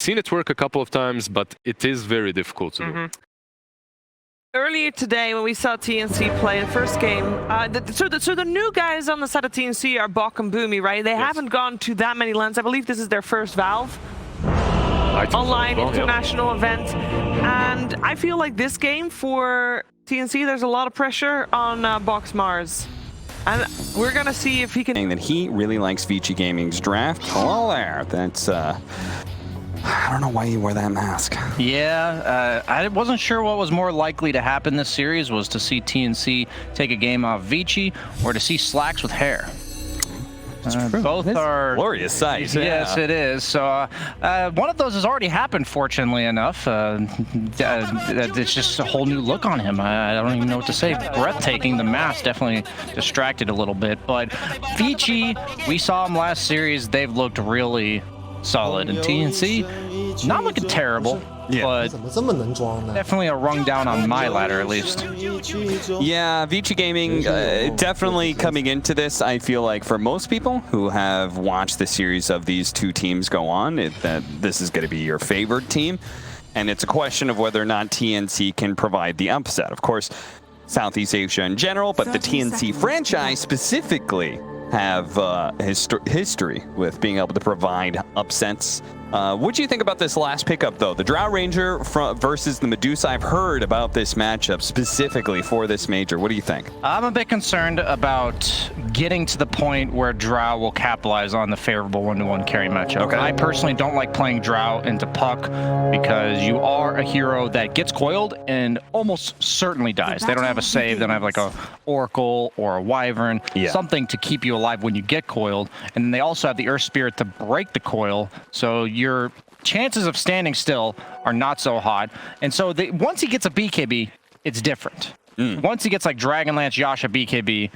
seen it work a couple of times, but it is very difficult to do. Earlier today, when we saw TNC play the first game, so the new guys on the side of TNC are Bok and Boomy, right? They haven't gone to that many lands. I believe this is their first Valve online international event. And I feel like this game for TNC, there's a lot of pressure on Bok's Mars. And we're going to see if he can... That he really likes Vici Gaming's draft. Hello there. That's... I don't know why you wear that mask. Yeah, I wasn't sure what was more likely to happen this series, was to see TNC take a game off Vici or to see Slacks with hair. Both are glorious sight. Yes, it is. So one of those has already happened, fortunately enough. It's just a whole new look on him. I don't even know what to say. Breathtaking. The mask definitely distracted a little bit. But Vici, we saw him last series. They've looked really solid. And TNC, not looking terrible. But definitely a rung down on my ladder, at least. Yeah, Vici Gaming definitely coming into this, I feel like for most people who have watched the series of these two teams go on, that this is going to be your favorite team. And it's a question of whether or not TNC can provide the upset. Of course, Southeast Asia in general, but the TNC franchise specifically have history with being able to provide upsets. What do you think about this last pickup, though? The Drow Ranger versus the Medusa. I've heard about this matchup specifically for this major. What do you think? I'm a bit concerned about getting to the point where Drow will capitalize on the favorable one-to-one carry matchup. Okay. I personally don't like playing Drow into Puck because you are a hero that gets coiled and almost certainly dies. They don't have a save. They don't have like a Oracle or a Wyvern, something to keep you alive when you get coiled. And then they also have the Earth Spirit to break the coil. So your chances of standing still are not so hot. And so once he gets a BKB, it's different. Once he gets like Dragonlance, Yasha, BKB,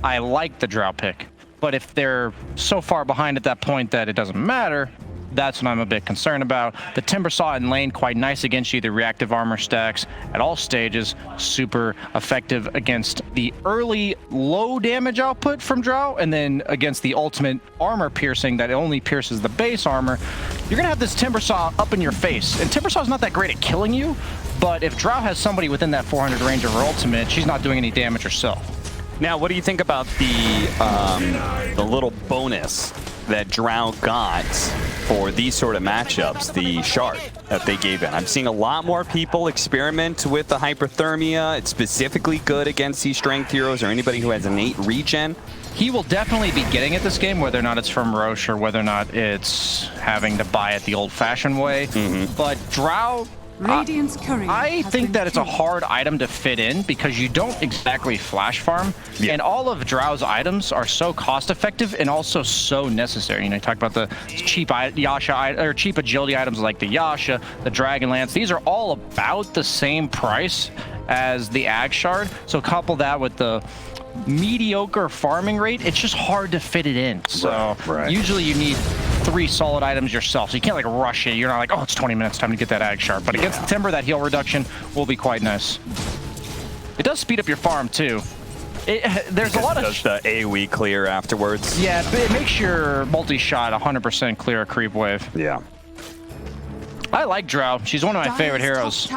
I like the Drow pick. But if they're so far behind at that point that it doesn't matter, that's what I'm a bit concerned about. The Timbersaw in lane, quite nice against you. The reactive armor stacks at all stages, super effective against the early low damage output from Drow, and then against the ultimate armor piercing that only pierces the base armor. You're gonna have this Timbersaw up in your face, and Timbersaw's not that great at killing you, but if Drow has somebody within that 400 range of her ultimate, she's not doing any damage herself. Now, what do you think about the little bonus that Drow got for these sort of matchups, the shard that they gave in? I'm seeing a lot more people experiment with the hyperthermia. It's specifically good against these strength heroes or anybody who has innate regen. He will definitely be getting it this game, whether or not it's from Roche or whether or not it's having to buy it the old-fashioned way. But Drow, I think that it's a hard item to fit in because you don't exactly flash farm, and all of Drow's items are so cost-effective and also so necessary. You know, you talk about the cheap Yasha or cheap agility items like the Yasha, the Dragonlance. These are all about the same price as the Ag Shard. So couple that with the mediocre farming rate, it's just hard to fit it in. So usually you need 3 solid items yourself, so you can't like rush it. You're not like, oh, it's 20 minutes, time to get that Ag Sharp. But against the Timber, that heal reduction will be quite nice. It does speed up your farm too. There's a lot of the AoE clear afterwards. Yeah, it makes your multi-shot 100% clear a creep wave. Yeah. I like Drow. She's one of my favorite heroes.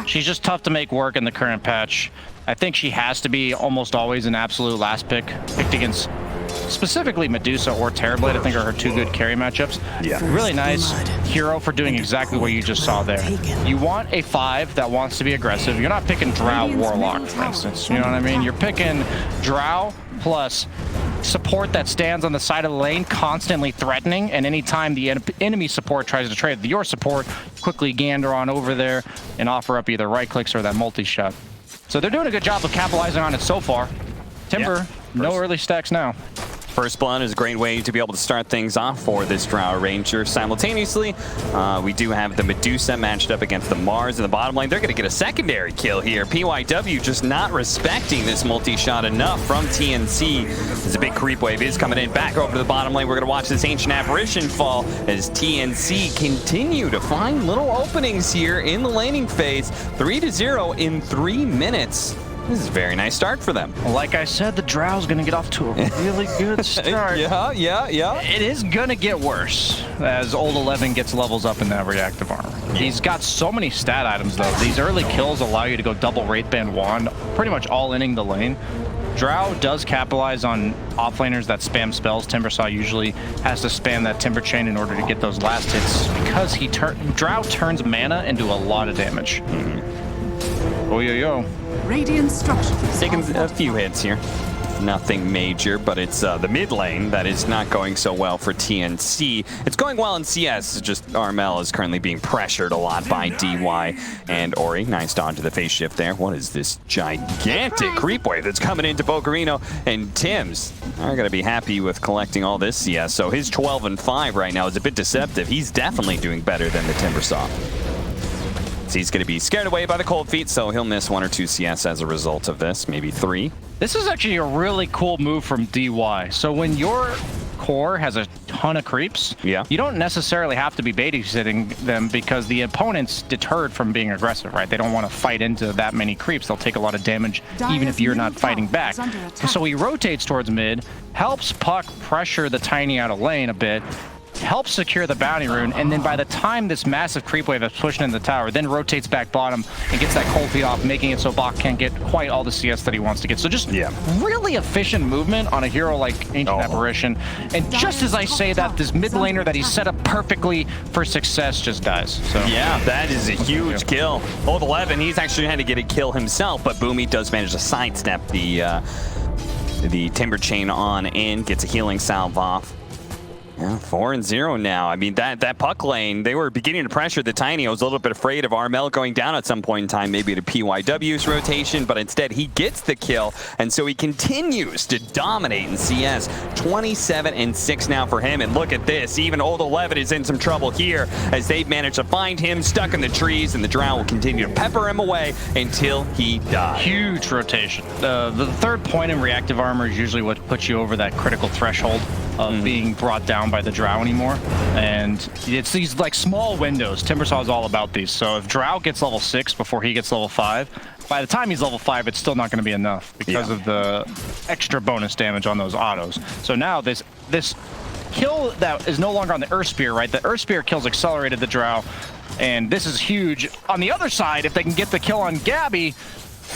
She's just tough to make work in the current patch. I think she has to be almost always an absolute last picked against specifically Medusa or Terrorblade. I think are her 2 good carry matchups. Yeah. Really nice hero for doing exactly what you just saw there. You want a 5 that wants to be aggressive. You're not picking Drow Warlock, for instance. You know what I mean? You're picking Drow plus support that stands on the side of the lane, constantly threatening, and anytime the enemy support tries to trade with your support, quickly gander on over there and offer up either right clicks or that multi-shot. So they're doing a good job of capitalizing on it so far. Timber, no early stacks now. First Blood is a great way to be able to start things off for this Drow Ranger. Simultaneously, we do have the Medusa matched up against the Mars in the bottom lane. They're going to get a secondary kill here. PYW just not respecting this multi-shot enough from TNC. As a big creep wave is coming in back over to the bottom lane. We're going to watch this Ancient Apparition fall as TNC continue to find little openings here in the laning phase. 3-0 in 3 minutes. This is a very nice start for them. Like I said, the Drow's going to get off to a really good start. Yeah. It is going to get worse as Old 11 gets levels up in that reactive armor. He's got so many stat items, though. These early kills allow you to go double Wraith Band Wand, pretty much all-inning the lane. Drow does capitalize on offlaners that spam spells. Timbersaw usually has to spam that Timber Chain in order to get those last hits because Drow turns mana into a lot of damage. Poyoyo. Radiant structures. Taking a few hits here. Nothing major, but it's the mid lane that is not going so well for TNC. It's going well in CS, it's just Armel is currently being pressured a lot by DY and Ori. Nice dodge to the face shift there. What is this gigantic creep wave that's coming into Bocarino? And Tim's are going to be happy with collecting all this CS. So his 12 and 5 right now is a bit deceptive. He's definitely doing better than the Timbersaw. So he's going to be scared away by the cold feet, so he'll miss 1 or 2 CS as a result of this, maybe 3. This is actually a really cool move from DY. So when your core has a ton of creeps, you don't necessarily have to be babysitting them because the opponent's deterred from being aggressive, right? They don't want to fight into that many creeps. They'll take a lot of damage even if you're not fighting back. So he rotates towards mid, helps Puck pressure the Tiny out of lane a bit, helps secure the bounty rune, and then by the time this massive creep wave is pushing in the tower, then rotates back bottom and gets that cold feet off, making it so Bach can't get quite all the CS that he wants to get. So just really efficient movement on a hero like Ancient Apparition. And just as I say that, this mid laner that he's set up perfectly for success just dies. So yeah, that is a huge kill. Old 11, he's actually had to get a kill himself, but Boomy does manage to sidestep the Timber Chain on in, gets a healing salve off. Yeah, 4-0 now. I mean, that Puck lane, they were beginning to pressure the Tiny. I was a little bit afraid of Armel going down at some point in time, maybe to PYW's rotation, but instead he gets the kill, and so he continues to dominate in CS. 27 and 6 now for him, and look at this. Even Old 11 is in some trouble here as they've managed to find him stuck in the trees, and the Drow will continue to pepper him away until he dies. Huge rotation. The third point in reactive armor is usually what puts you over that critical threshold of being brought down by the Drow anymore, and it's these like small windows. Timbersaw is all about these. So if Drow gets level 6 before he gets level 5, by the time he's level 5, it's still not going to be enough because of the extra bonus damage on those autos. So now this kill that is no longer on the Earth Spear, right? The Earth Spear kills accelerated the Drow, and this is huge. On the other side, if they can get the kill on Gabby,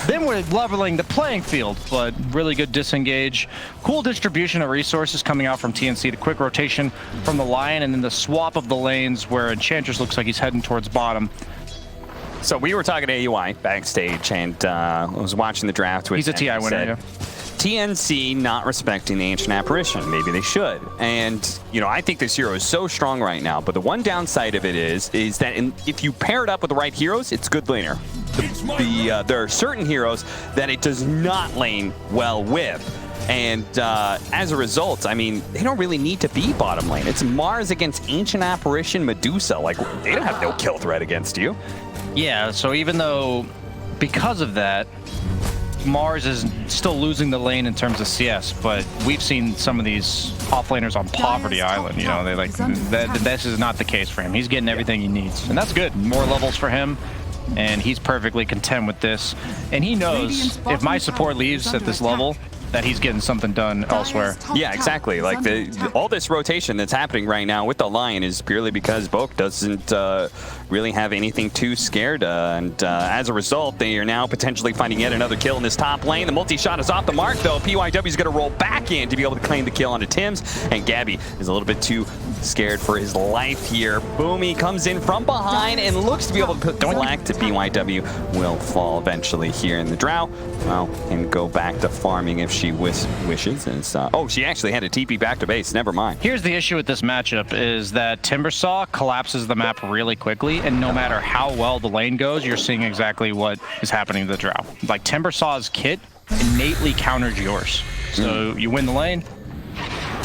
then we're leveling the playing field, but really good disengage. Cool distribution of resources coming out from TNC. The quick rotation from the Lion, and then the swap of the lanes where Enchantress looks like he's heading towards bottom. So we were talking to AUI backstage, and I was watching the draft with He's a TI winner, yeah. TNC not respecting the Ancient Apparition. Maybe they should. And, you know, I think this hero is so strong right now, but the one downside of it is that if you pair it up with the right heroes, it's good laner. There are certain heroes that it does not lane well with. And as a result, I mean, they don't really need to be bottom lane. It's Mars against Ancient Apparition Medusa. Like, they don't have no kill threat against you. Yeah, so even though, because of that, Mars is still losing the lane in terms of CS, but we've seen some of these offlaners on Poverty Island, you know, they like, this is not the case for him. He's getting everything he needs, and that's good. More levels for him, and he's perfectly content with this. And he knows if my support leaves at this level, that he's getting something done elsewhere. Yeah, exactly. Like all this rotation that's happening right now with the Lion is purely because Boke doesn't really have anything too scared, and as a result, they are now potentially finding yet another kill in this top lane. The multi-shot is off the mark, though. PYW is going to roll back in to be able to claim the kill onto Tim's, and Gabby is a little bit too scared for his life here. Boomy comes in from behind and looks to be able to put flag to BYW. Will fall eventually here in the Drow. Well, and go back to farming if she wishes. Oh, she actually had a TP back to base. Never mind. Here's the issue with this matchup is that Timbersaw collapses the map really quickly, and no matter how well the lane goes, you're seeing exactly what is happening to the Drow. Like, Timbersaw's kit innately counters yours. So you win the lane,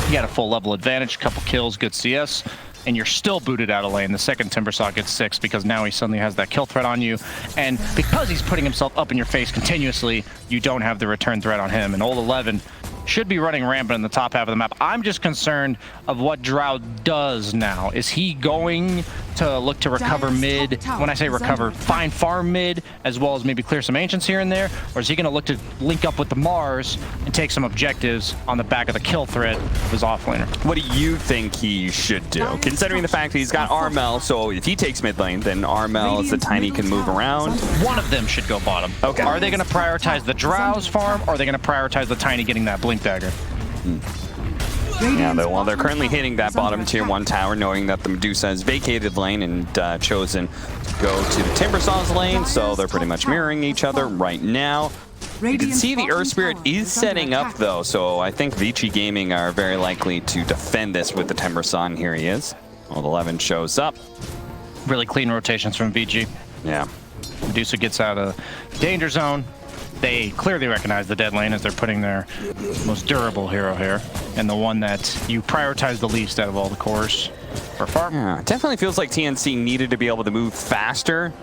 you got a full level advantage, couple kills, good CS, and you're still booted out of lane. The second Timbersaw gets 6 because now he suddenly has that kill threat on you, and because he's putting himself up in your face continuously, you don't have the return threat on him. And Old 11 should be running rampant in the top half of the map. I'm just concerned of what Drow does now. Is he going to look to recover mid? When I say recover, find farm mid, as well as maybe clear some ancients here and there? Or is he going to look to link up with the Mars and take some objectives on the back of the kill threat of his offlaner? What do you think he should do? Considering the fact that he's got Armel, so if he takes mid lane, then Armel as the Tiny can move around. One of them should go bottom. Okay. Are they going to prioritize the Drow's farm, or are they going to prioritize the Tiny getting that Blink Dagger? Yeah, they're currently hitting that bottom tier 1 tower, knowing that the Medusa has vacated lane and chosen to go to the Timbersaw's lane, so they're pretty much mirroring each other right now. You can see the Earth Spirit is setting up, though, so I think Vici Gaming are very likely to defend this with the Timbersaw, and here he is. Old 11 shows up. Really clean rotations from VG. Yeah. Medusa gets out of danger zone. They clearly recognize the dead lane as they're putting their most durable hero here, and the one that you prioritize the least out of all the cores for farm. Yeah, it definitely feels like TNC needed to be able to move faster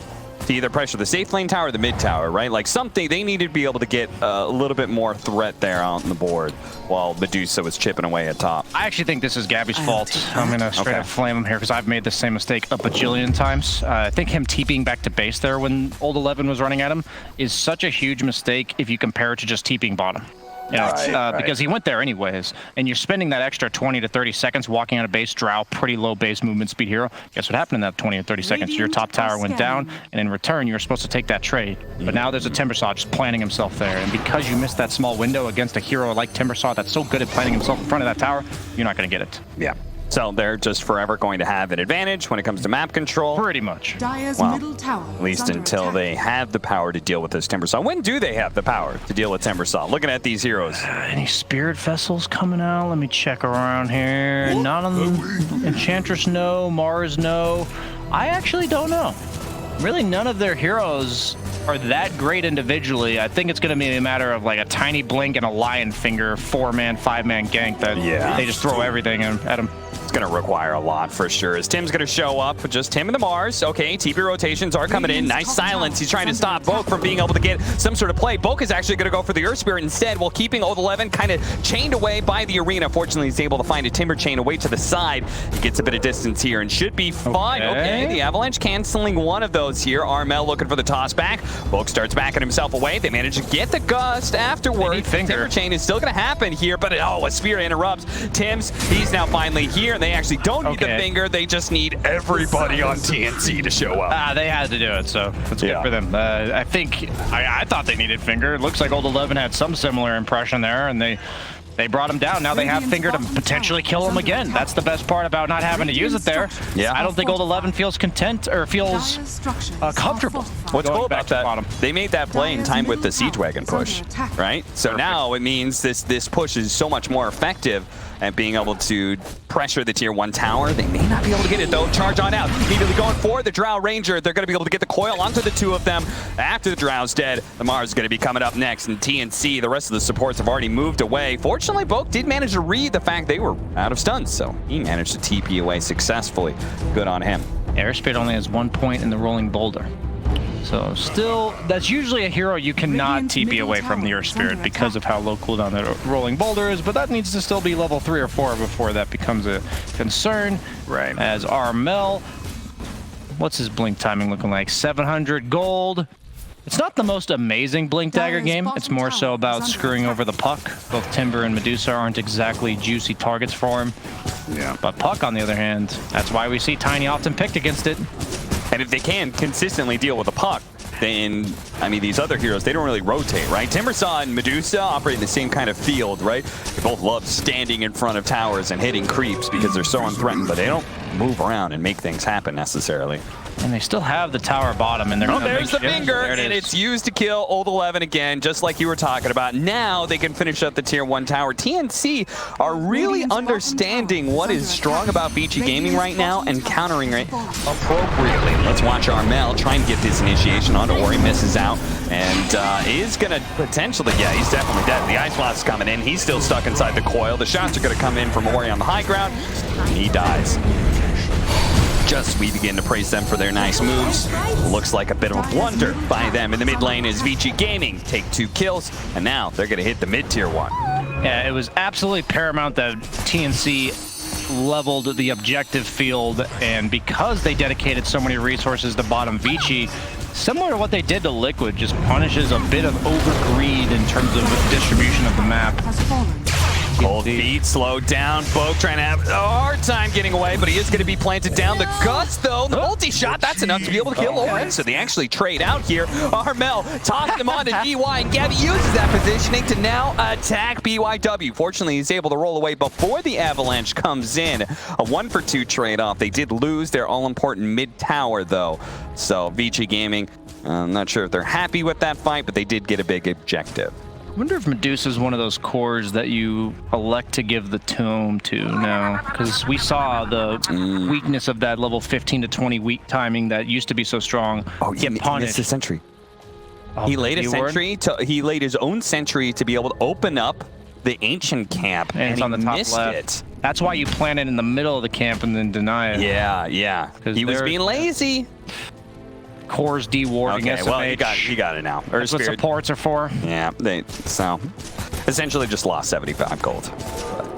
to either pressure the safe lane tower or the mid tower, right? Like something, they needed to be able to get a little bit more threat there on the board while Medusa was chipping away at top. I actually think this is Gabby's fault. I'm going to straight up flame him here because I've made the same mistake a bajillion times. I think him TPing back to base there when Old 11 was running at him is such a huge mistake if you compare it to just TPing bottom. You know, because he went there anyways, and you're spending that extra 20 to 30 seconds walking on a base Drow, pretty low base movement speed hero. Guess what happened in that 20 or 30 seconds? Your top tower went down, and in return, you were supposed to take that trade. But now there's a Timbersaw just planting himself there, and because you missed that small window against a hero like Timbersaw that's so good at planting himself in front of that tower, you're not going to get it. Yeah. So they're just forever going to have an advantage when it comes to map control. Pretty much. Middle tower at least until they have the power to deal with this Timbersaw. When do they have the power to deal with Timbersaw? Looking at these heroes. Any spirit vessels coming out? Let me check around here. Not on the Enchantress, no. Mars, no. I actually don't know. Really, none of their heroes are that great individually. I think it's going to be a matter of like a tiny blink and a lion finger 4-man, 5-man gank that they just throw everything at him. It's going to require a lot for sure. As Tim's going to show up with just him and the Mars. Okay, TP rotations are coming in. Nice silence. He's trying to stop Boke from being able to get some sort of play. Boke is actually going to go for the Earth Spirit instead, while keeping Old 11 kind of chained away by the arena. Fortunately, he's able to find a Timber chain away to the side. He gets a bit of distance here and should be fine. Okay, the Avalanche canceling one of those here. Armel looking for the toss back. Boke starts backing himself away. They manage to get the gust afterwards. Timber chain is still going to happen here, but a spear interrupts. Tim's, he's now finally here. They actually don't need the finger. They just need everybody on TNC to show up. They had to do it, so it's good for them. I think I thought they needed finger. It looks like Old 11 had some similar impression there, and they brought him down. Now they have finger to potentially kill him again. That's the best part about not having to use it there. Yeah. I don't think Old 11 feels content or feels comfortable. What's cool about that, they made that play in time with the Siege Wagon push, right? So now it means this push is so much more effective at being able to pressure the tier 1 tower. They may not be able to get it though. Charge on out. Immediately going for the Drow Ranger. They're going to be able to get the coil onto the two of them. After the Drow's dead, the Mars is going to be coming up next. And TNC, the rest of the supports have already moved away. Fortunately, Boke did manage to read the fact they were out of stuns, so he managed to TP away successfully. Good on him. Airspeed only has 1 point in the Rolling Boulder. So still, that's usually a hero you cannot TP away from the Earth Spirit because of how low cooldown the Rolling Boulder is, but that needs to still be level 3 or 4 before that becomes a concern. Right. As Armel, what's his blink timing looking like? 700 gold. It's not the most amazing Blink Dagger game. It's more so about screwing over the Puck. Both Timber and Medusa aren't exactly juicy targets for him. Yeah. But Puck, on the other hand, that's why we see Tiny often picked against it. And if they can consistently deal with the Puck, then, I mean, these other heroes, they don't really rotate, right? Timbersaw and Medusa operate in the same kind of field, right? They both love standing in front of towers and hitting creeps because they're so unthreatened, but they don't move around and make things happen necessarily. And they still have the tower bottom, and they're there's the finger, and it's used to kill Old 11 again, just like you were talking about. Now they can finish up the tier 1 tower. TNC are really understanding what is strong about Vici Gaming right now and countering it appropriately. Let's watch Armel try and get this initiation onto Ori, misses out, and is going to potentially, he's definitely dead. The Ice Blast is coming in. He's still stuck inside the coil. The shots are going to come in from Ori on the high ground, and he dies. Just we begin to praise them for their nice moves. Looks like a bit of a blunder by them in the mid lane as Vici Gaming take 2 kills, and now they're going to hit the mid tier 1. Yeah, it was absolutely paramount that TNC leveled the objective field, and because they dedicated so many resources to bottom Vici, similar to what they did to Liquid, just punishes a bit of overgreed in terms of distribution of the map. Cold feet, slowed down. Bogue trying to have a hard time getting away, but he is going to be planted down. The Guts, though, the multi-shot, that's enough to be able to kill Oren. So they actually trade out here. Armel tossed him on to BY, and Gabby uses that positioning to now attack BYW. Fortunately, he's able to roll away before the Avalanche comes in. A 1-for-2 trade-off. They did lose their all-important mid-tower, though. So Vici Gaming, I'm not sure if they're happy with that fight, but they did get a big objective. I wonder if Medusa is one of those cores that you elect to give the tomb to now, because we saw the weakness of that level 15 to 20 weak timing that used to be so strong get punished. He missed a sentry. Oh, he laid a sentry. He laid his own sentry to be able to open up the ancient camp, and it's on the top left. That's why you plant it in the middle of the camp and then deny it. Yeah. He was being lazy. Cores dewarding SMH. Well, you got it now. That's what supports are for. Yeah, so essentially just lost 75 gold.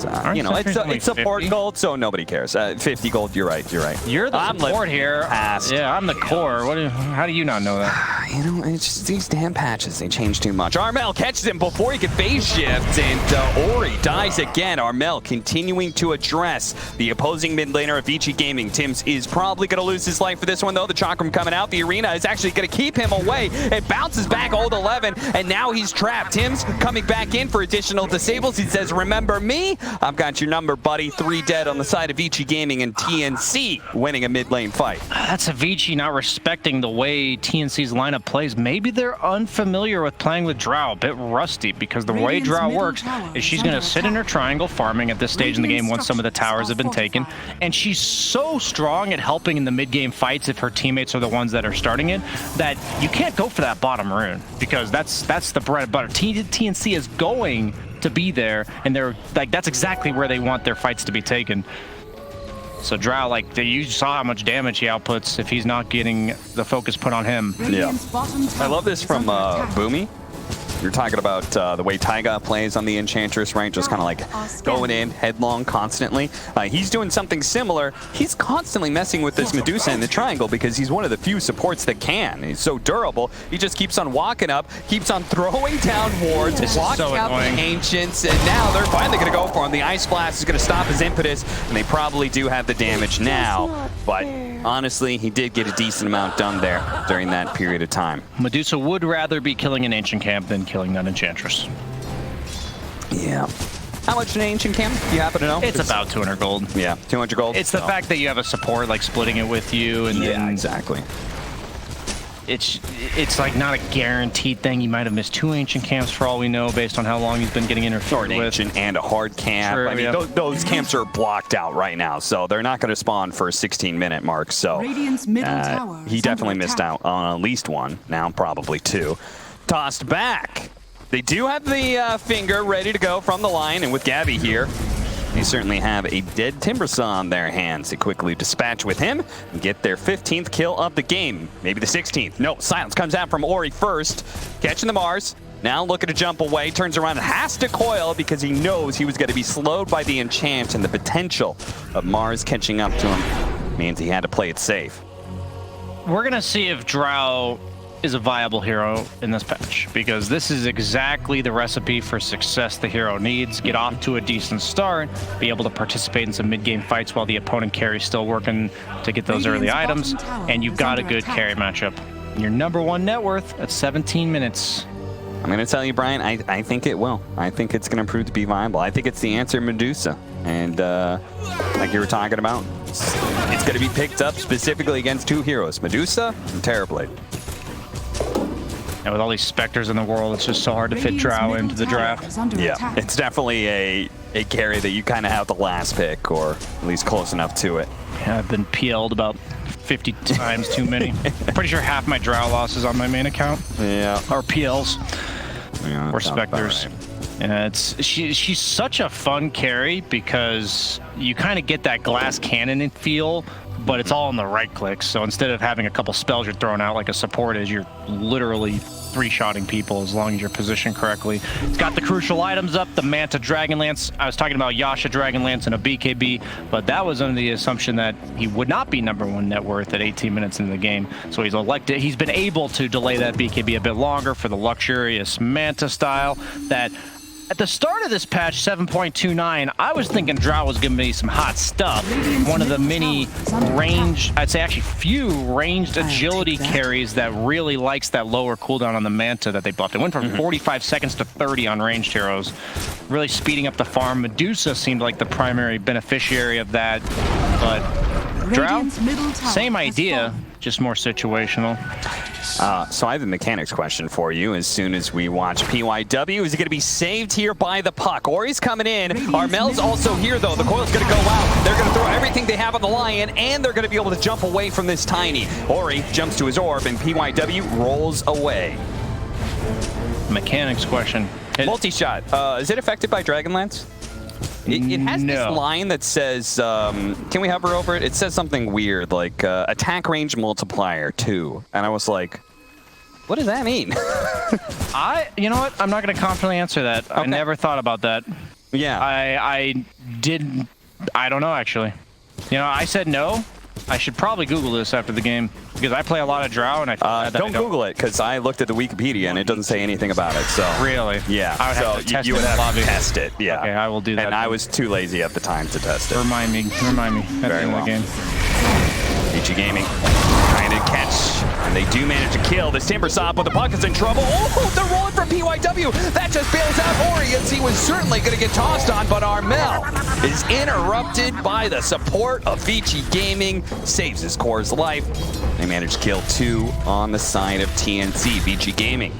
But, you know, it's support 50? Gold, so nobody cares. 50 gold, you're right. You're the support here. Yeah, I'm the core. How do you not know that? You know, it's just these damn patches, they change too much. Armel catches him before he can phase shift, and Ori dies again. Armel continuing to address the opposing mid laner of Vici Gaming. Tims is probably going to lose his life for this one, though. The Chakram coming out. The arena is actually going to keep him away. It bounces back old 11, and now he's trapped. Tims coming back in for additional disables. He says, remember me? I've got your number, buddy. 3 dead on the side of Vici Gaming, and TNC winning a mid lane fight. That's a Vici not respecting the way TNC's lineup plays. Maybe they're unfamiliar with playing with Drow, a bit rusty, because the way Drow works is she's going to sit in her triangle farming at this stage in the game once some of the towers have been taken, and she's so strong at helping in the mid-game fights if her teammates are the ones that are starting it, that you can't go for that bottom rune, because that's the bread and butter. TNC is going to be there, and they're like, that's exactly where they want their fights to be taken. So Drow, like, you saw how much damage he outputs if he's not getting the focus put on him. Yeah. I love this from Boomy. You're talking about the way Taiga plays on the Enchantress, right? Just kind of like going in headlong constantly. He's doing something similar. He's constantly messing with this Medusa in the triangle because he's one of the few supports that can. He's so durable. He just keeps on walking up, keeps on throwing down wards, blocking out the Ancients, and now they're finally going to go for him. The Ice Blast is going to stop his impetus, and they probably do have the damage now. But honestly, he did get a decent amount done there during that period of time. Medusa would rather be killing an Ancient Camp than killing that Enchantress. Yeah. How much an Ancient Camp? You happen to know? It's about 200 gold. Yeah, 200 gold. It's the fact that you have a support like splitting it with you, and then exactly. It's like not a guaranteed thing. You might have missed 2 Ancient Camps for all we know, based on how long he's been getting interfered with. Ancient and a hard camp. True, I mean, those camps are blocked out right now, so they're not going to spawn for a 16-minute mark. So he definitely missed out on at least one. Now probably 2. Tossed back. They do have the finger ready to go from the line, and with Gabby here, they certainly have a dead Timbersaw on their hands. They quickly dispatch with him and get their 15th kill of the game. Maybe the 16th. No, silence comes out from Ori first. Catching the Mars. Now looking to jump away. Turns around and has to coil because he knows he was going to be slowed by the enchant, and the potential of Mars catching up to him means he had to play it safe. We're going to see if Drow is a viable hero in this patch, because this is exactly the recipe for success the hero needs. Get off to a decent start, be able to participate in some mid-game fights while the opponent carry's still working to get those early items, and you've got a good carry matchup. Your #1 net worth at 17 minutes. I'm going to tell you, Brian, I think it will. I think it's going to prove to be viable. I think it's the answer, Medusa. And like you were talking about, it's going to be picked up specifically against 2 heroes, Medusa and Terrorblade. And with all these Spectres in the world, it's just so hard to fit Drow into the draft. Yeah, it's definitely a carry that you kind of have the last pick, or at least close enough to it. Yeah, I've been PL'd about 50 times too many. Pretty sure half my Drow losses on my main account. Yeah. Or PLs. Yeah, or Spectres. Right. And she's such a fun carry because you kind of get that glass cannon feel, but it's all in the right clicks. So instead of having a couple spells you're throwing out like a support is, you're literally three-shotting people as long as you're positioned correctly. It's got the crucial items up, the Manta Dragonlance. I was talking about Yasha Dragonlance and a BKB, but that was under the assumption that he would not be #1 net worth at 18 minutes into the game. So he's been able to delay that BKB a bit longer for the luxurious Manta style that at the start of this patch, 7.29, I was thinking Drow was giving me some hot stuff. One of the many range, I'd say actually few ranged agility carries that really likes that lower cooldown on the Manta that they buffed. It went from 45 seconds to 30 on ranged heroes, really speeding up the farm. Medusa seemed like the primary beneficiary of that, but Drow, same idea, just more situational. So I have a mechanics question for you. As soon as we watch PYW, is he going to be saved here by the puck? Ori's coming in. Armel's also here, though. The coil's going to go out. They're going to throw everything they have on the Lion, and they're going to be able to jump away from this Tiny. Ori jumps to his orb, and PYW rolls away. Mechanics question. Multi-shot. Is it affected by Dragonlance? It has this line that says, can we hover over it? It says something weird, like attack range multiplier 2. And I was like, what does that mean? You know what? I'm not going to confidently answer that. Okay. I never thought about that. Yeah. I don't know, actually. You know, I said no. I should probably Google this after the game because I play a lot of Drow and I don't Google it because I looked at the Wikipedia and it doesn't say anything about it. So really, yeah. I would have to test you would have to test it. Yeah. Okay, I will do that. And I was too lazy at the time to test it. Remind me at the end of the game. VG Gaming trying to catch, and they do manage to kill this Timbersaw, but the puck is in trouble. Oh, they're rolling for PYW. That just bails out Ori as he was certainly going to get tossed on, but Armel is interrupted by the support of VG Gaming, saves his core's life. They manage to kill 2 on the side of TNC. VG Gaming,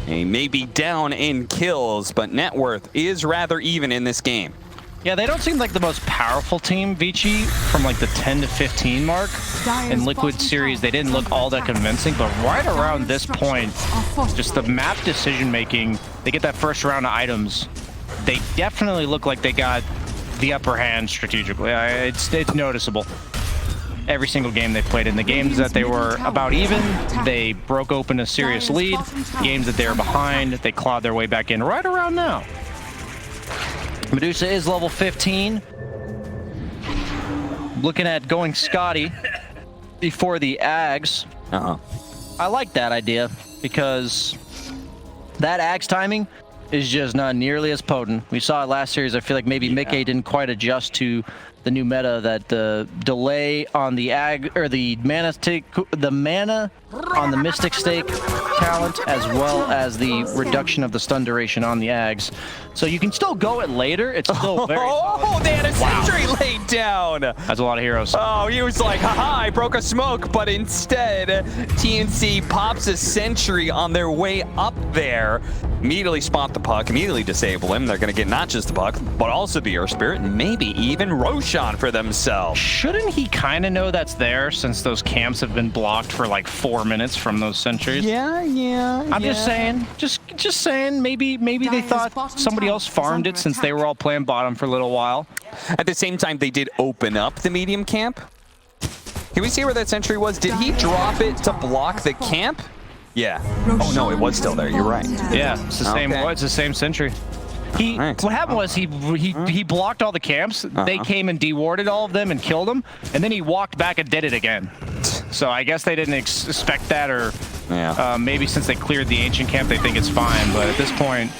they may be down in kills, but net worth is rather even in this game. Yeah, they don't seem like the most powerful team, Vici, from like the 10 to 15 mark. In Liquid Series, they didn't look all that convincing, but right around this point, just the map decision-making, they get that first round of items. They definitely look like they got the upper hand strategically. It's noticeable. Every single game they played in. The games that they were about even, they broke open a serious lead. Games that they were behind, they clawed their way back in right around now. Medusa is level 15. Looking at going Scotty before the Ags. I like that idea because that Ags timing is just not nearly as potent. We saw it last series. I feel like maybe Mickey didn't quite adjust to the new meta, that the delay on the mana on the Mystic Stake talent, as well as the reduction of the stun duration on the Ags. So you can still go it later. It's still very solid. They had a sentry laid down. That's a lot of heroes. Oh, he was like, haha, I broke a smoke, but instead TNC pops a sentry on their way up there. Immediately spot the puck, immediately disable him. They're going to get not just the puck, but also the Earth Spirit, and maybe even Roshan for themselves. Shouldn't he kind of know that's there since those camps have been blocked for like 4 minutes from those sentries? Yeah. I'm just saying, just saying, maybe they thought somebody else farmed it since they were all playing bottom for a little while. At the same time, they did open up the medium camp. Can we see where that sentry was? Did he drop it to block the camp? Yeah. Oh no, it was still there. You're right. Yeah, it's the same. It's the same sentry. What happened was he blocked all the camps. They came and dewarded all of them and killed them, and then he walked back and did it again. So I guess they didn't expect that, or maybe since they cleared the ancient camp, they think it's fine. But at this point,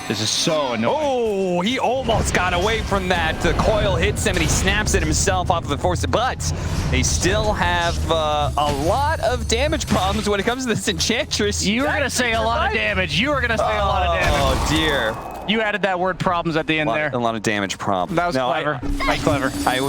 this is so annoying. Oh, he almost got away from that. The coil hits him and he snaps it himself off of the force, but they still have a lot of damage problems when it comes to this Enchantress. You were going to say a lot of damage. You were going to say a lot of damage. Oh, dear. You added that word problems at the end there. A lot of damage problems. That was clever. That's clever. I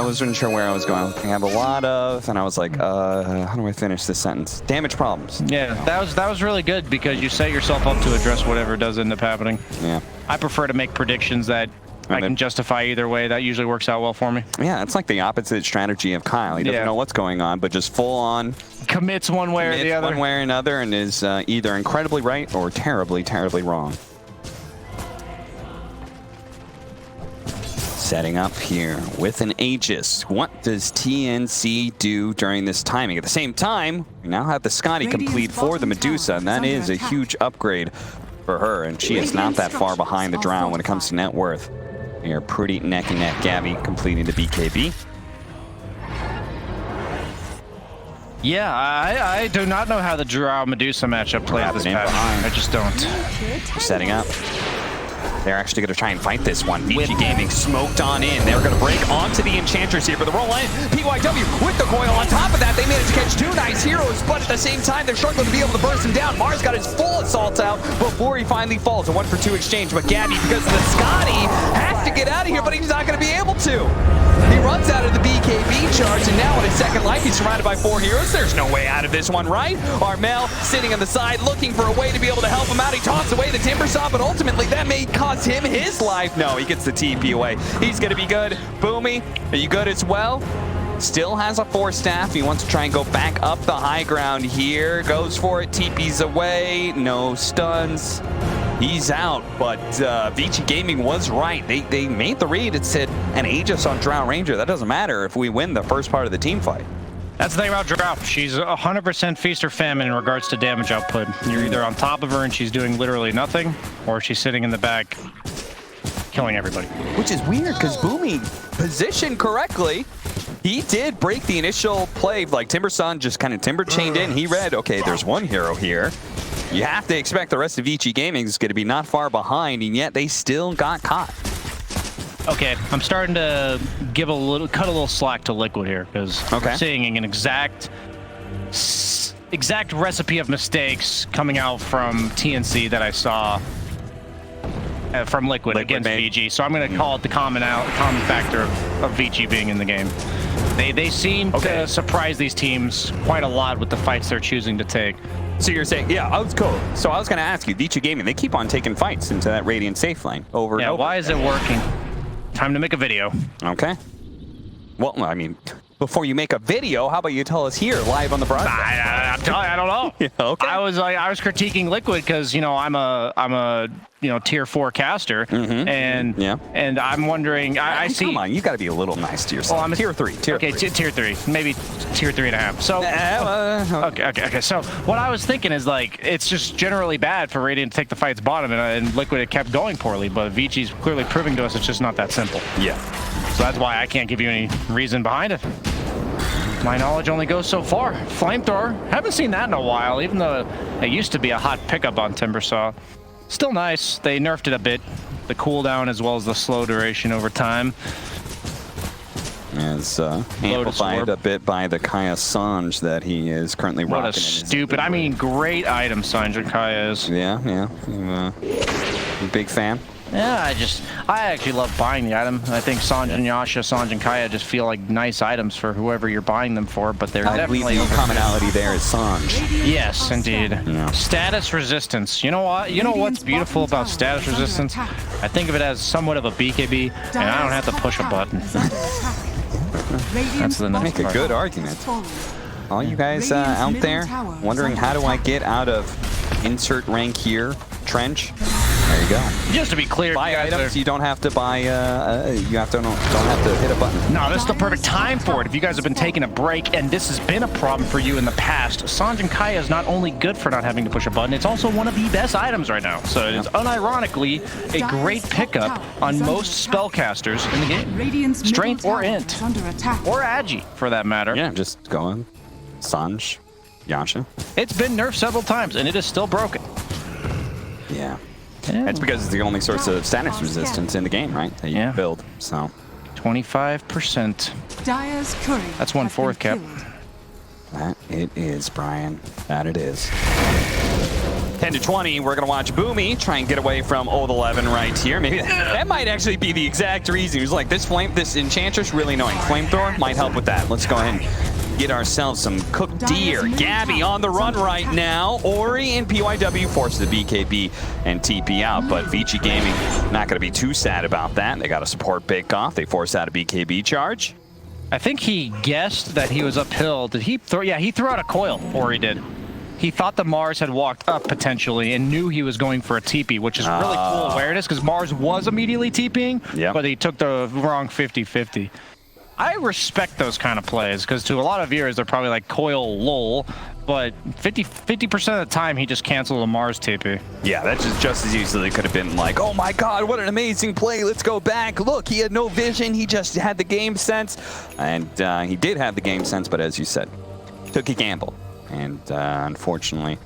wasn't sure where I was going. I have a lot of, and I was like, how do I finish this sentence? Damage problems. Yeah, that was really good because you set yourself up to address whatever does end up happening. Yeah. I prefer to make predictions that I can justify either way. That usually works out well for me. Yeah, it's like the opposite strategy of Kyle. He doesn't know what's going on, but just full on commits one way or the other. One way or another, and is either incredibly right or terribly, terribly wrong. Setting up here with an Aegis. What does TNC do during this timing? At the same time, we now have the Scotty complete for the Medusa, and that is a huge upgrade for her, and she is not that far behind the Drow when it comes to net worth. We are pretty neck and neck. Gabby completing the BKB. Yeah, I do not know how the Drow Medusa matchup plays this patch. I just don't. Setting up. They're actually going to try and fight this one. VG Gaming smoked on in. They're going to break onto the Enchantress here for the roll in. PYW with the coil on top of that. They managed to catch 2 nice heroes, but at the same time, they're struggling to be able to burst him down. Mars got his full assault out before he finally falls. A 1-for-2 exchange, but Gabby, because of the Scotty, has to get out of here, but he's not going to be able to. He runs out of the BKB charge, and now on his second life, he's surrounded by 4 heroes. There's no way out of this one, right? Armel sitting on the side, looking for a way to be able to help him out. He tosses away the Timber Saw, but ultimately that may cost him his life. No, he gets the TP away. He's going to be good. Boomy, are you good as well? Still has a 4-staff. He wants to try and go back up the high ground here. Goes for it. TP's away. No stuns. He's out, but VG Gaming was right. They made the read. It said an Aegis on Drow Ranger. That doesn't matter if we win the first part of the team fight. That's the thing about Drow. She's 100% feast or famine in regards to damage output. You're either on top of her and she's doing literally nothing, or she's sitting in the back killing everybody. Which is weird, because Boomy positioned correctly. He did break the initial play, like Timberson just kind of timber chained in. He read, okay, there's one hero here. You have to expect the rest of VG Gaming is going to be not far behind, and yet they still got caught. Okay, I'm starting to cut a little slack to Liquid here, because we're seeing an exact recipe of mistakes coming out from TNC that I saw from Liquid against VG. So I'm going to call it the common factor of VG being in the game. They seem to surprise these teams quite a lot with the fights they're choosing to take. So you're saying, yeah, I was cool. So I was going to ask you, VG Gaming, they keep on taking fights into that Radiant safe lane over and over. Yeah, why is it working? Time to make a video. Okay. Well, I mean, before you make a video, how about you tell us here live on the broadcast? I'm telling you, I don't know. Yeah, okay. I was critiquing Liquid because I'm a tier 4 caster, and I'm wondering. I see. Come on, you got to be a little nice to yourself. Well, I'm a tier 3. Tier 3, maybe tier 3.5. So okay. So what I was thinking is like it's just generally bad for Radiant to take the fights bottom, and Liquid it kept going poorly, but VG's clearly proving to us it's just not that simple. Yeah. So that's why I can't give you any reason behind it. My knowledge only goes so far. Flamethrower, haven't seen that in a while, even though it used to be a hot pickup on Timbersaw. Still nice. They nerfed it a bit. The cooldown as well as the slow duration over time. It's amplified a bit by the Kaya Sanj that he is currently rocking. What a stupid, I mean, great item Sanj and Kaya is. Yeah. You big fan? Yeah, I actually love buying the item. I think Sanj and Yasha, Sanj and Kaya just feel like nice items for whoever you're buying them for, but they're definitely... the commonality there is Sanj. Yes, indeed. Yeah. Status resistance. You know what? You know what's beautiful about status resistance? I think of it as somewhat of a BKB, and I don't have to push a button. That's the nice part. Make a good argument. All you guys out there wondering how do I get out of insert rank here, trench? There you go. Just to be clear, buy items. You don't have to buy. You don't have to hit a button. No, this is the perfect time for it. If you guys have been taking a break and this has been a problem for you in the past, Sanj and Kaya is not only good for not having to push a button, it's also one of the best items right now. So it's unironically a great pickup on most spellcasters in the game. Strength or Int, or Agi for that matter. Yeah, just go on. Sanj, Yasha. It's been nerfed several times and it is still broken. Yeah. It's because it's the only source of status resistance in the game, right? That you build, so. 25%. That's 1/4 cap. That it is, Brian. That it is. 10 to 20, we're going to watch Boomy try and get away from Old 11 right here. Maybe that might actually be the exact reason. He was like, this Enchantress, really annoying. Flamethrower might help with that. Let's go ahead and get ourselves some cooked deer. Gabby on the run right now. Ori and PYW force the BKB and TP out, but VG Gaming not going to be too sad about that. They got a support pick off. They force out a BKB charge. I think he guessed that he was uphill. Did he throw? Yeah, he threw out a coil, Ori did. he thought the Mars had walked up potentially and knew he was going for a TP, which is really cool awareness because Mars was immediately TPing, but he took the wrong 50-50. I respect those kind of plays because to a lot of viewers, they're probably like coil lol, but 50% of the time he just canceled a Mars TP. Yeah, that just as easily could have been like, oh my god, what an amazing play, let's go back. Look, he had no vision, he just had the game sense. And he did have the game sense, but as you said, took a gamble. And unfortunately,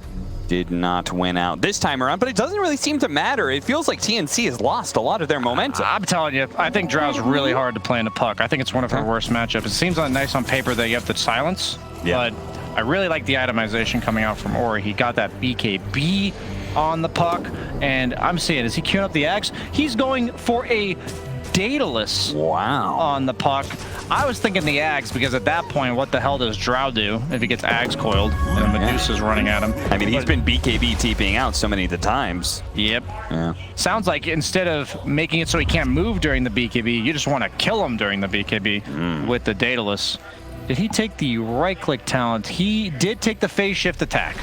did not win out this time around, but it doesn't really seem to matter. It feels like TNC has lost a lot of their momentum. I'm telling you, I think Drow's really hard to play in the puck. I think it's one of her worst matchups. It seems nice on paper that you have the silence, but I really like the itemization coming out from Ori. He got that BKB on the puck, and I'm seeing, is he queuing up the Axe? He's going for a Daedalus on the puck. I was thinking the Ags because at that point, what the hell does Drow do if he gets Ags coiled and Medusa's running at him? I mean, he's been BKB TPing out so many of the times. Yep. Yeah. Sounds like instead of making it so he can't move during the BKB, you just want to kill him during the BKB with the Daedalus. Did he take the right-click talent? He did take the phase shift attack.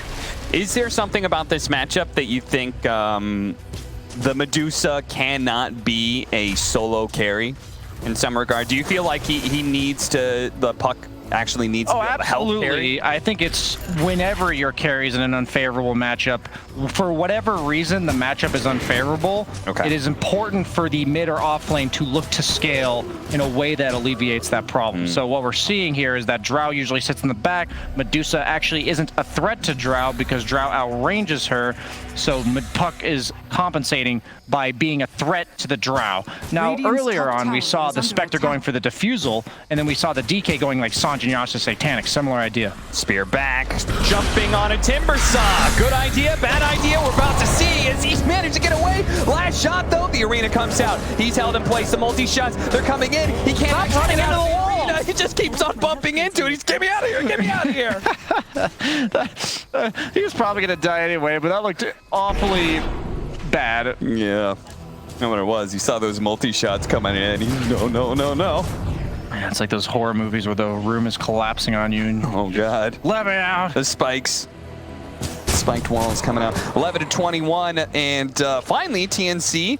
Is there something about this matchup that you think the Medusa cannot be a solo carry in some regard? Do you feel like he needs to, the puck actually needs to be able to help carry? I think it's whenever your carry's in an unfavorable matchup, for whatever reason the matchup is unfavorable, it is important for the mid or off lane to look to scale in a way that alleviates that problem. So what we're seeing here is that Drow usually sits in the back. Medusa actually isn't a threat to Drow because Drow outranges her, so Puck is compensating by being a threat to the Drow. Now, earlier on, we saw the Spectre going for the Diffusal, and then we saw the DK going like Sanj and Yasha Satanic. Similar idea. Spear back, jumping on a Timber Saw. Good idea, bad idea, we're about to see as he's managed to get away. Last shot, though, the arena comes out. He's held in place, the multi-shots, they're coming in. He can't actually get out of the wall. He just keeps on bumping into it. He's, get me out of here, get me out of here. He was probably going to die anyway, but that looked awfully bad. Yeah. know what it was. You saw those multi-shots coming in. No. Man, it's like those horror movies where the room is collapsing on you. And oh, God. Let me out. The spikes. Spiked walls coming out. 11-21, and finally, TNC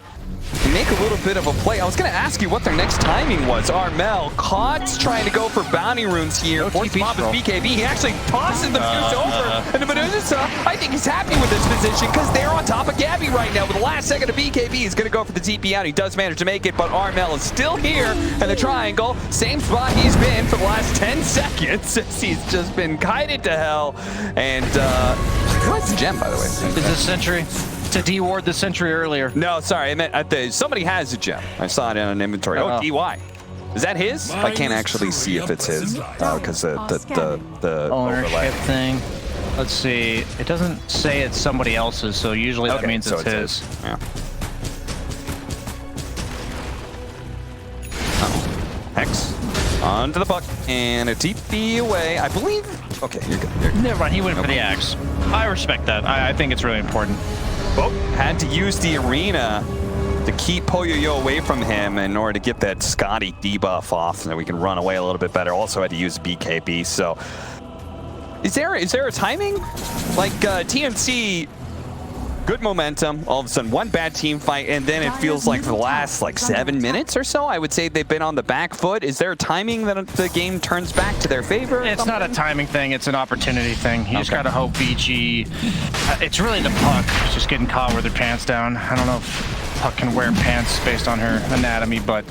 make a little bit of a play. I was going to ask you what their next timing was. Armel caught trying to go for bounty runes here. Force pop his BKB. He actually tosses the Medusa over. And the Medusa, I think he's happy with this position because they're on top of Gabby right now. With the last second of BKB, he's going to go for the TP out. He does manage to make it, but Armel is still here in the triangle. Same spot he's been for the last 10 seconds. He's just been kited to hell. And who has the gem, by the way? Is this Sentry? To D-ward the Sentry earlier. No, sorry. I meant at the, somebody has a gem. I saw it in an inventory. Oh, DY. Is that his? I can't actually see if it's his because the ownership overlay thing. Let's see. It doesn't say it's somebody else's, so usually that means it's his. Yeah. Hex onto the puck and a TP away. I believe. Okay, you're good. Never mind. He went for the axe. I respect that. I think it's really important. Both had to use the arena to keep Poyoyo away from him in order to get that Scotty debuff off so that we can run away a little bit better. Also had to use BKB. So is there a timing? Like TNC, good momentum, all of a sudden one bad team fight, and then it feels like for the last 7 minutes or so, I would say they've been on the back foot. Is there a timing that the game turns back to their favor? It's not a timing thing, it's an opportunity thing. You just gotta hope BG, it's really the puck just getting caught with her pants down. I don't know if puck can wear pants based on her anatomy, but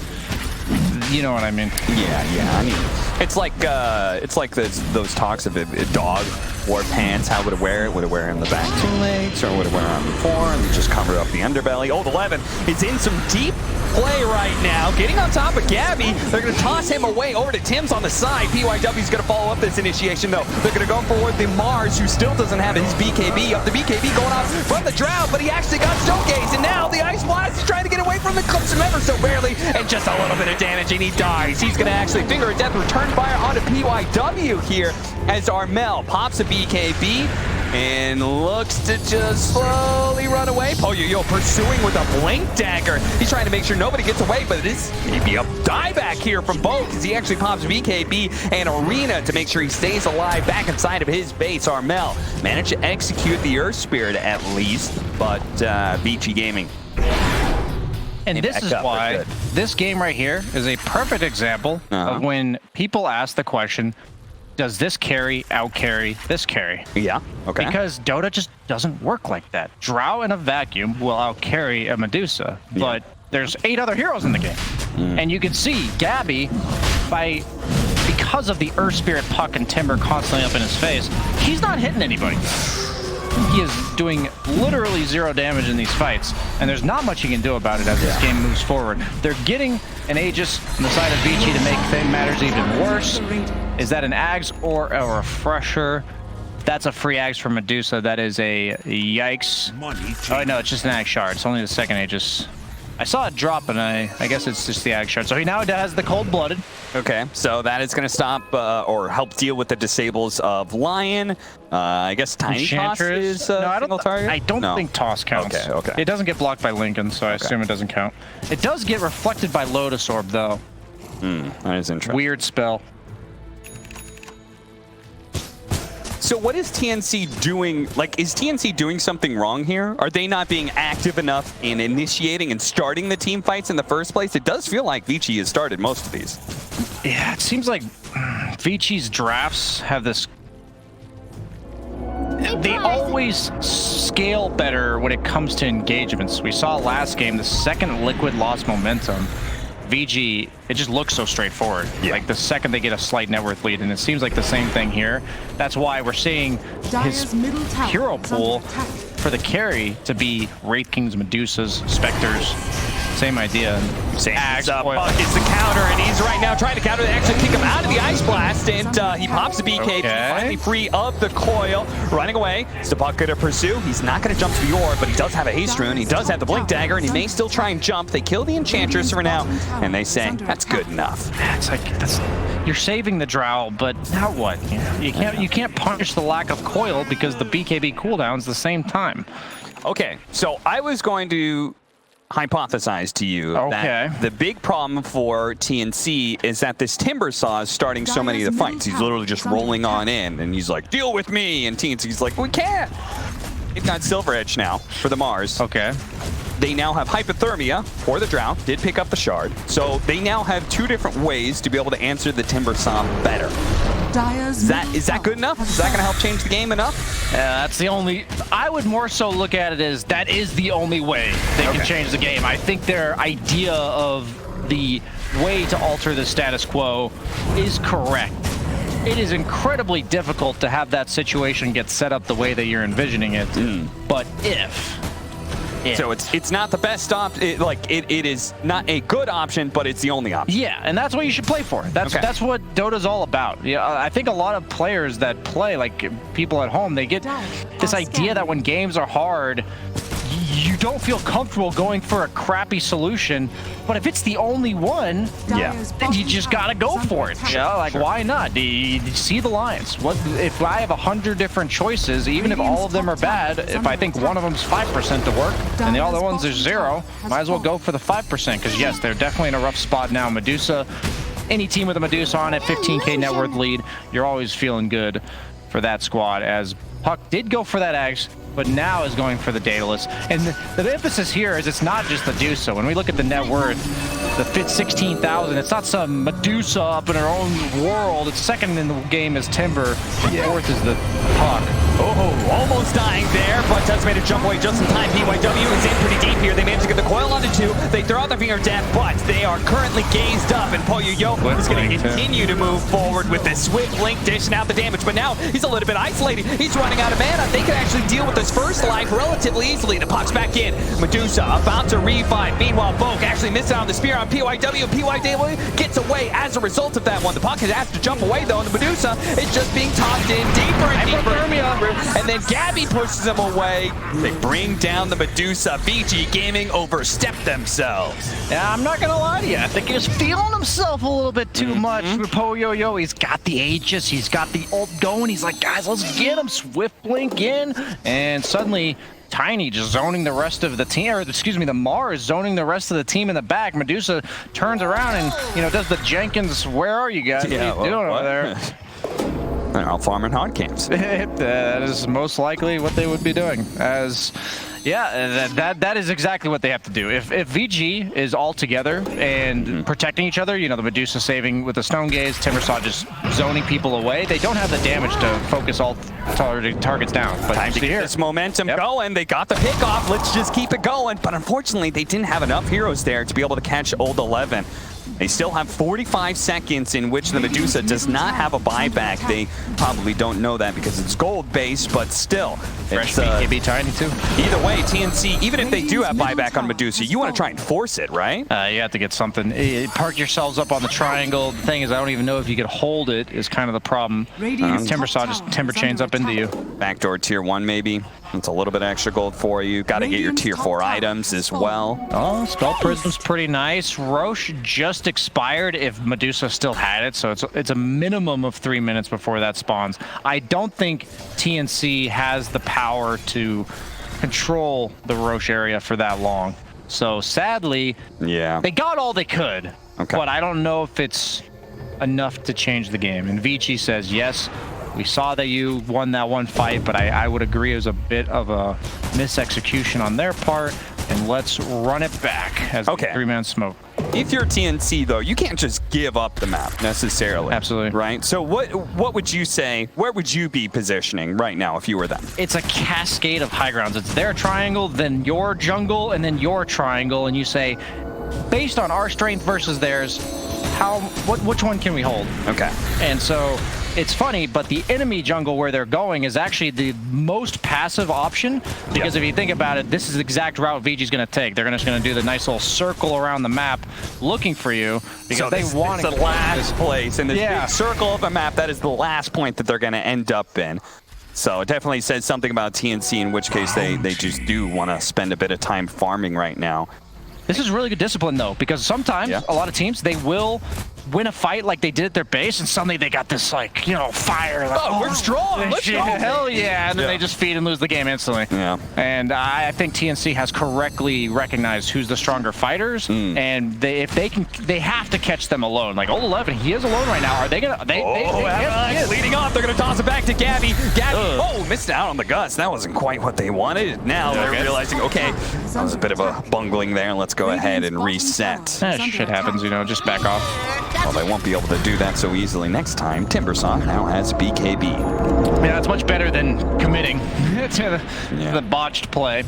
you know what I mean. Yeah. I mean, it's like those talks of a dog wore pants. How would it wear it? Would it wear it in the back 2 legs, or would it wear it on the form and just cover up the underbelly? Oh, the 11 is in some deep play right now, getting on top of Gabby. They're going to toss him away over to Tim's on the side. PYW's going to follow up this initiation, though. They're going to go forward the Mars, who still doesn't have his BKB. Up the BKB going off from the Drought, but he actually got Stonegaze, and now the Ice Blast is trying to get away from the clips him ever so barely, and just a little bit of damage, and he dies. He's going to actually finger a death return fire onto PYW here as Armel pops a BKB. and looks to just slowly run away. Poyoyo pursuing with a blink dagger. He's trying to make sure nobody gets away, but it is maybe a dieback here from both as he actually pops BKB and Arena to make sure he stays alive back inside of his base. Armel managed to execute the Earth Spirit at least, but Vici Gaming. And this is why this game right here is a perfect example of when people ask the question, does this carry out-carry this carry? Yeah, okay. Because Dota just doesn't work like that. Drow in a vacuum will out-carry a Medusa, but there's 8 other heroes in the game. And you can see Gabby, because of the Earth Spirit, Puck, and Timber constantly up in his face, he's not hitting anybody. He is doing literally 0 damage in these fights, and there's not much you can do about it as this game moves forward. They're getting an Aegis on the side of Vici to make matters even worse. Is that an Ags or a Refresher? That's a free Ags for Medusa. That is a yikes. Oh, no, it's just an Ag Shard. It's only the second Aegis. I saw it drop, and I guess it's just the Ag Shard. So he now has the Cold-Blooded. Okay, so that is going to stop or help deal with the disables of Lion. I guess Tiny Toss is no, single target? I don't think Toss counts. Okay. It doesn't get blocked by Lincoln, so I assume it doesn't count. It does get reflected by Lotus Orb, though. That is interesting. Weird spell. So what is TNC doing? Like, is TNC doing something wrong here? Are they not being active enough in initiating and starting the team fights in the first place? It does feel like Vici has started most of these. Yeah, it seems like Vici's drafts have this... They always scale better when it comes to engagements. We saw last game, the second Liquid lost momentum. VG, it just looks so straightforward. Like the second they get a slight net worth lead, and it seems like the same thing here. That's why we're seeing his hero pool for the carry to be Wraith Kings, Medusas, Spectres. Same idea. Ags up, Puck gets the counter, and he's right now trying to counter to actually kick him out of the Ice Blast, and he pops the BK, finally free of the coil, running away. Is the Puck going to pursue? He's not going to jump to the orb, but he does have a haste rune, he does have the blink dagger, and he may still try and jump. They kill the Enchantress for now, and they say, that's good enough. It's like, you're saving the Drow, but now what? You can't punish the lack of coil because the BKB cooldown's the same time. Okay, so I was going to hypothesize to you that the big problem for TNC is that this Timber Saw is starting so many of the fights. He's literally just rolling on in, and he's like, deal with me, and TNC's like, we can't. They've got Silver Edge now for the Mars. Okay. They now have Hypothermia for the Drow, did pick up the Shard. So they now have 2 different ways to be able to answer the Timber Saw better. Is that good enough? Is that going to help change the game enough? That's the only... I would more so look at it as that is the only way they can change the game. I think their idea of the way to alter the status quo is correct. It is incredibly difficult to have that situation get set up the way that you're envisioning it. But so it's not the best option. It is not a good option, but it's the only option. Yeah, and that's what you should play for. That's what Dota's all about. Yeah, I think a lot of players that play, like people at home, they get this idea that when games are hard, you don't feel comfortable going for a crappy solution, but if it's the only one, then you just gotta go for it. Like why not? You see the lines. What if I have 100 different choices, even if all of them are bad, if I think one of them's 5% to work, and the other ones are 0, might as well go for the 5%, because yes, they're definitely in a rough spot now. Medusa, any team with a Medusa on at 15k net worth lead, you're always feeling good for that squad, as Puck did go for that Axe, but now is going for the Daedalus. And the emphasis here is it's not just Medusa. When we look at the net worth, the fit 16,000, it's not some Medusa up in her own world. It's second in the game is Timber, and fourth is the Puck. Oh, almost dying there, but does make a jump away just in time. PYW is in pretty deep here. They managed to get the coil onto 2. They throw out the finger of death, but they are currently gazed up, and Poyoyo is going to continue to move forward with this swift blink, dishing out the damage, but now he's a little bit isolated. He's running out of mana. They can actually deal with this first life relatively easily. The Puck's back in. Medusa about to revive. Meanwhile, Boke actually missed out on the spear on PYW. PYW gets away as a result of that one. The Puck has to jump away, though, and the Medusa is just being tossed in deeper and deeper. And and then Gabby pushes him away. They bring down the Medusa. VG Gaming overstepped themselves. Yeah, I'm not gonna lie to you. I think he was feeling himself a little bit too much with poyoyo. He's got the Aegis, he's got the ult going. He's like, guys, let's get him. Swift blink in, and suddenly Tiny just zoning the rest of the team, or excuse me, the Mars zoning the rest of the team in the back. Medusa turns around and, you know, does the Jenkins, where are you guys? Yeah, what are you doing over there? They're out farming hard games. That is most likely what they would be doing. As, yeah, that is exactly what they have to do. If VG is all together and protecting each other, you know, the Medusa saving with the Stone Gaze, Timbersaw just zoning people away, they don't have the damage to focus all targets down. But Time to get this momentum going. They got the pick off. Let's just keep it going. But unfortunately, they didn't have enough heroes there to be able to catch Old 11. They still have 45 seconds in which the Medusa does not have a buyback. They probably don't know that because it's gold-based, but still. Fresh BKB Tiny too. Either way, TNC, even if they do have buyback on Medusa, you want to try and force it, right? You have to get something. Park yourselves up on the triangle. The thing is, I don't even know if you could hold it, is kind of the problem. Timbersaw just timber chains up into you. Backdoor tier 1 maybe. That's a little bit extra gold for you. Got to get your tier 4 items as well. Oh, Spell Prism's pretty nice. Roche just expired if Medusa still had it, so it's a minimum of 3 minutes before that spawns. I don't think TNC has the power to control the Roche area for that long. So sadly, they got all they could, but I don't know if it's enough to change the game. And Vici says, yes, we saw that you won that one fight, but I would agree it was a bit of a misexecution on their part, and let's run it back as 3-man smoke. If you're TNC, though, you can't just give up the map necessarily. Absolutely. Right? So what would you say, where would you be positioning right now if you were them? It's a cascade of high grounds. It's their triangle, then your jungle, and then your triangle, and you say, based on our strength versus theirs, which one can we hold? Okay. And so it's funny, but the enemy jungle where they're going is actually the most passive option, because if you think about it, this is the exact route VG's going to take. They're just going to do the nice little circle around the map looking for you, because they want to the last place in this big circle of a map. That is the last point that they're going to end up in. So it definitely says something about TNC, in which case they just do want to spend a bit of time farming right now. This is really good discipline, though, because sometimes a lot of teams, they will win a fight like they did at their base, and suddenly they got this, like, you know, fire. Like, we're strong. Let's go. Hell yeah. And then they just feed and lose the game instantly. And I think TNC has correctly recognized who's the stronger fighters, and they have to catch them alone. Like, Old 11, he is alone right now. Are they going to... leading off, they're going to toss it back to Gabby. Gabby, missed out on the guts. That wasn't quite what they wanted. Now they're realizing, okay, that was a bit of a bungling there. Let's go ahead and reset. Shit happens, you know, just back off. Well, they won't be able to do that so easily next time. Timbersaw now has BKB. Yeah, that's much better than committing to the botched play.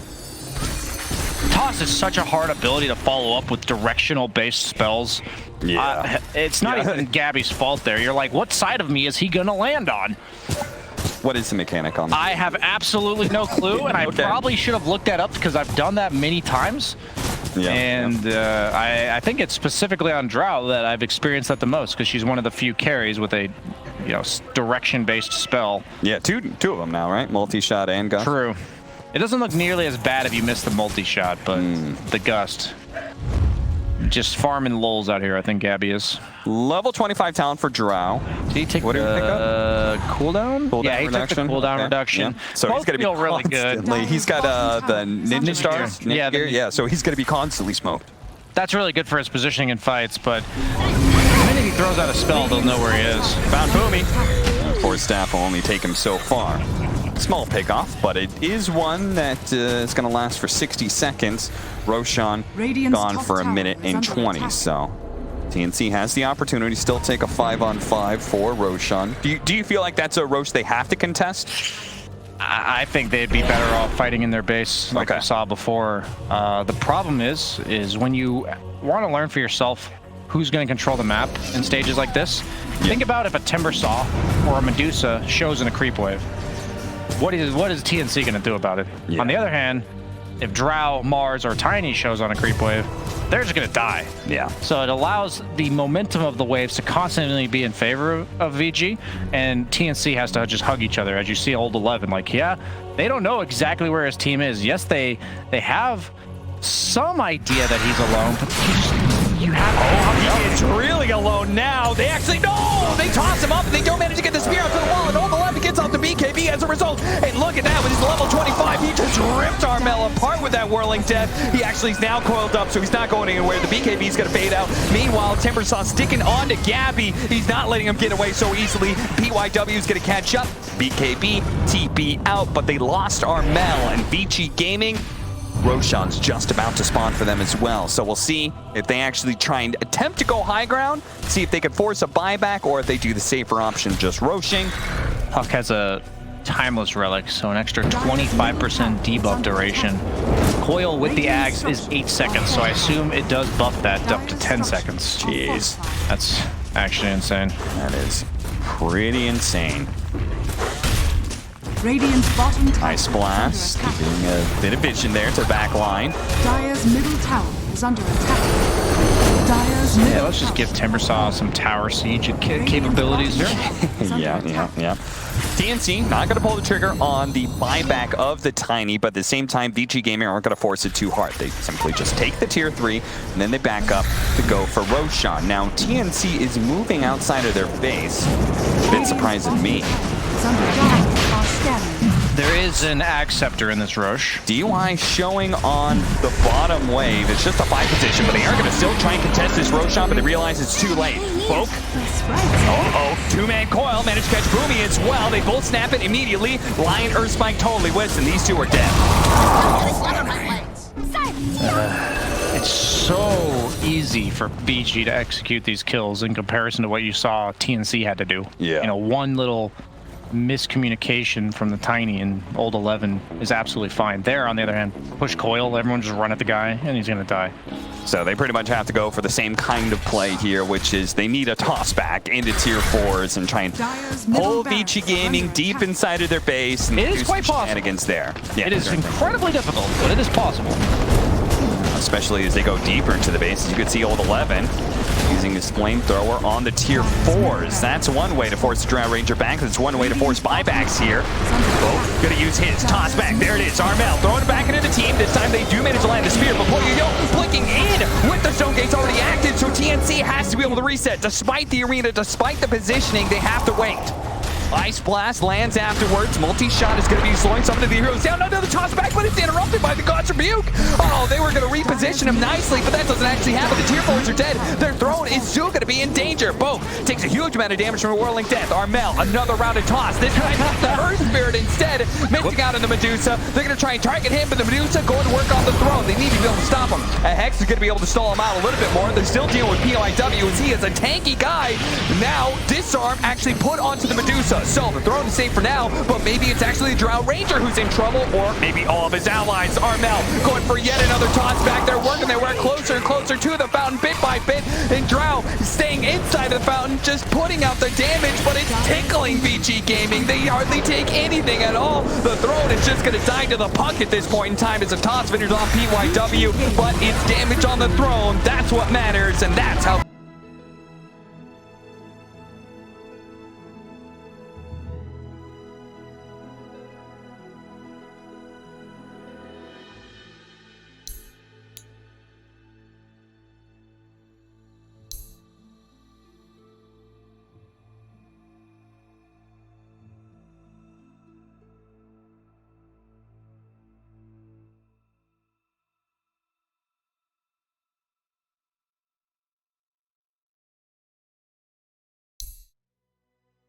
Toss is such a hard ability to follow up with directional-based spells. It's not even Gabby's fault there. You're like, what side of me is he going to land on? What is the mechanic on that? I have absolutely no clue, and I probably should have looked that up because I've done that many times. I think it's specifically on Drow that I've experienced that the most, because she's one of the few carries with a, you know, direction-based spell. Yeah, two of them now, right? Multi-shot and gust. True. It doesn't look nearly as bad if you miss the multi-shot, but the gust. Just farming lulls out here, I think Gabby is. Level 25 talent for Drow. Did he take the cooldown? Yeah, he took the cooldown reduction. Yeah. So he's going to be really good. He's got the ninja stars. Yeah, so he's going to be constantly smoked. That's really good for his positioning in fights, but the minute he throws out a spell, they'll know where he is. Found Boomy. Force staff will only take him so far. Small pickoff, but it is one that is going to last for 60 seconds. Roshan gone for a minute and 20, so TNC has the opportunity to still take a 5-on-5 for Roshan. Do you feel like that's a Rosh they have to contest? I think they'd be better off fighting in their base, like we saw before. The problem is when you want to learn for yourself who's going to control the map in stages like this. Think about if a Timbersaw or a Medusa shows in a creep wave. What is TNC going to do about it? On the other hand, if Drow, Mars, or Tiny shows on a creep wave, they're just going to die. Yeah. So it allows the momentum of the waves to constantly be in favor of VG, and TNC has to just hug each other. As you see Old 11, like, yeah, they don't know exactly where his team is. Yes, they have some idea that he's alone, but you have He is really alone now. They actually, no! They toss him up and they don't manage to get the spear out to the wall, and Old 11 gets off the BKB as a result. And look at that, with his level 25, he just ripped Armel apart with that whirling death. He actually is now coiled up, so he's not going anywhere. The BKB is going to fade out. Meanwhile, Timbersaw sticking on to Gabby. He's not letting him get away so easily. PYW is going to catch up. BKB, TP out, but they lost Armel, and VG Gaming, Roshan's just about to spawn for them as well. So we'll see if they actually try and attempt to go high ground, see if they can force a buyback, or if they do the safer option, just Roshing. Huck has a timeless relic, so an extra 25% debuff duration. Coil with the Ags is 8 seconds, so I assume it does buff that up to 10 seconds. Jeez. That's actually insane. That is pretty insane. Radiant's bottom tower Ice Blast, is under attack. giving a bit of vision there to the back line. Dire's middle tower is under attack. Dire's middle Yeah, let's just give Timbersaw some tower siege capabilities here. Yeah. TNC not going to pull the trigger on the buyback of the Tiny, but at the same time, VG Gaming aren't going to force it too hard. They simply just take the tier 3, and then they back up to go for Roshan. Now, TNC is moving outside of their base. A bit surprising me. is under attack. Are scanning. There is an Ag Scepter in this Roche. DUI showing on the bottom wave. It's just a buy position, but they are going to still try and contest this Roshan, but they realize it's too late. Poke. Two-man coil. Managed to catch Boomy as well. They both snap it immediately. Lion, Earthspike totally whiffs, and these two are dead. It's so easy for BG to execute these kills in comparison to what you saw TNC had to do. Yeah. You know, one little miscommunication from the Tiny and Old 11 is absolutely fine. There, on the other hand, push coil, everyone just run at the guy, and he's gonna die. So they pretty much have to go for the same kind of play here, which is they need a toss back into tier 4s and try and pull VG Gaming deep inside of their base and It is do quite some possible. shenanigans there. Yeah, It is incredibly difficult, but it is possible. especially as they go deeper into the base. As you can see, Old 11 using his flamethrower on the tier 4s. That's one way to force the Drow Ranger back. That's one way to force buybacks here. Oh, gonna use his toss back. There it is. Armel throwing it back into the team. This time they do manage to land the spear, but poyoyo blinking in with the stone gates already active, so TNC has to be able to reset. Despite the arena, despite the positioning, they have to wait. Ice Blast lands afterwards. Multi-shot is going to be slowing some of the heroes down. Another toss back, but it's interrupted by the God's Rebuke. Oh, they were going to reposition him nicely, but that doesn't actually happen. The tier 4s are dead. Their throne is still going to be in danger. Both takes a huge amount of damage from a Whirling Death. Armel, another round of toss. This time, the Earth Spirit instead, missing out on the Medusa. They're going to try and target him, but the Medusa going to work on the throne. They need to be able to stop him. A Hex is going to be able to stall him out a little bit more. They're still dealing with PYW, as he is a tanky guy. Now, Disarm actually put onto the Medusa. So, the throne is safe for now, but maybe it's actually the Drow Ranger who's in trouble, or maybe all of his allies. Armel going for yet another toss back. They're working their way closer and closer to the fountain bit by bit, and Drow staying inside of the fountain, just putting out the damage, but it's tickling VG Gaming. They hardly take anything at all. The throne is just going to die to the puck at this point in time as a toss finishes on PYW, but it's damage on the throne. That's what matters, and that's how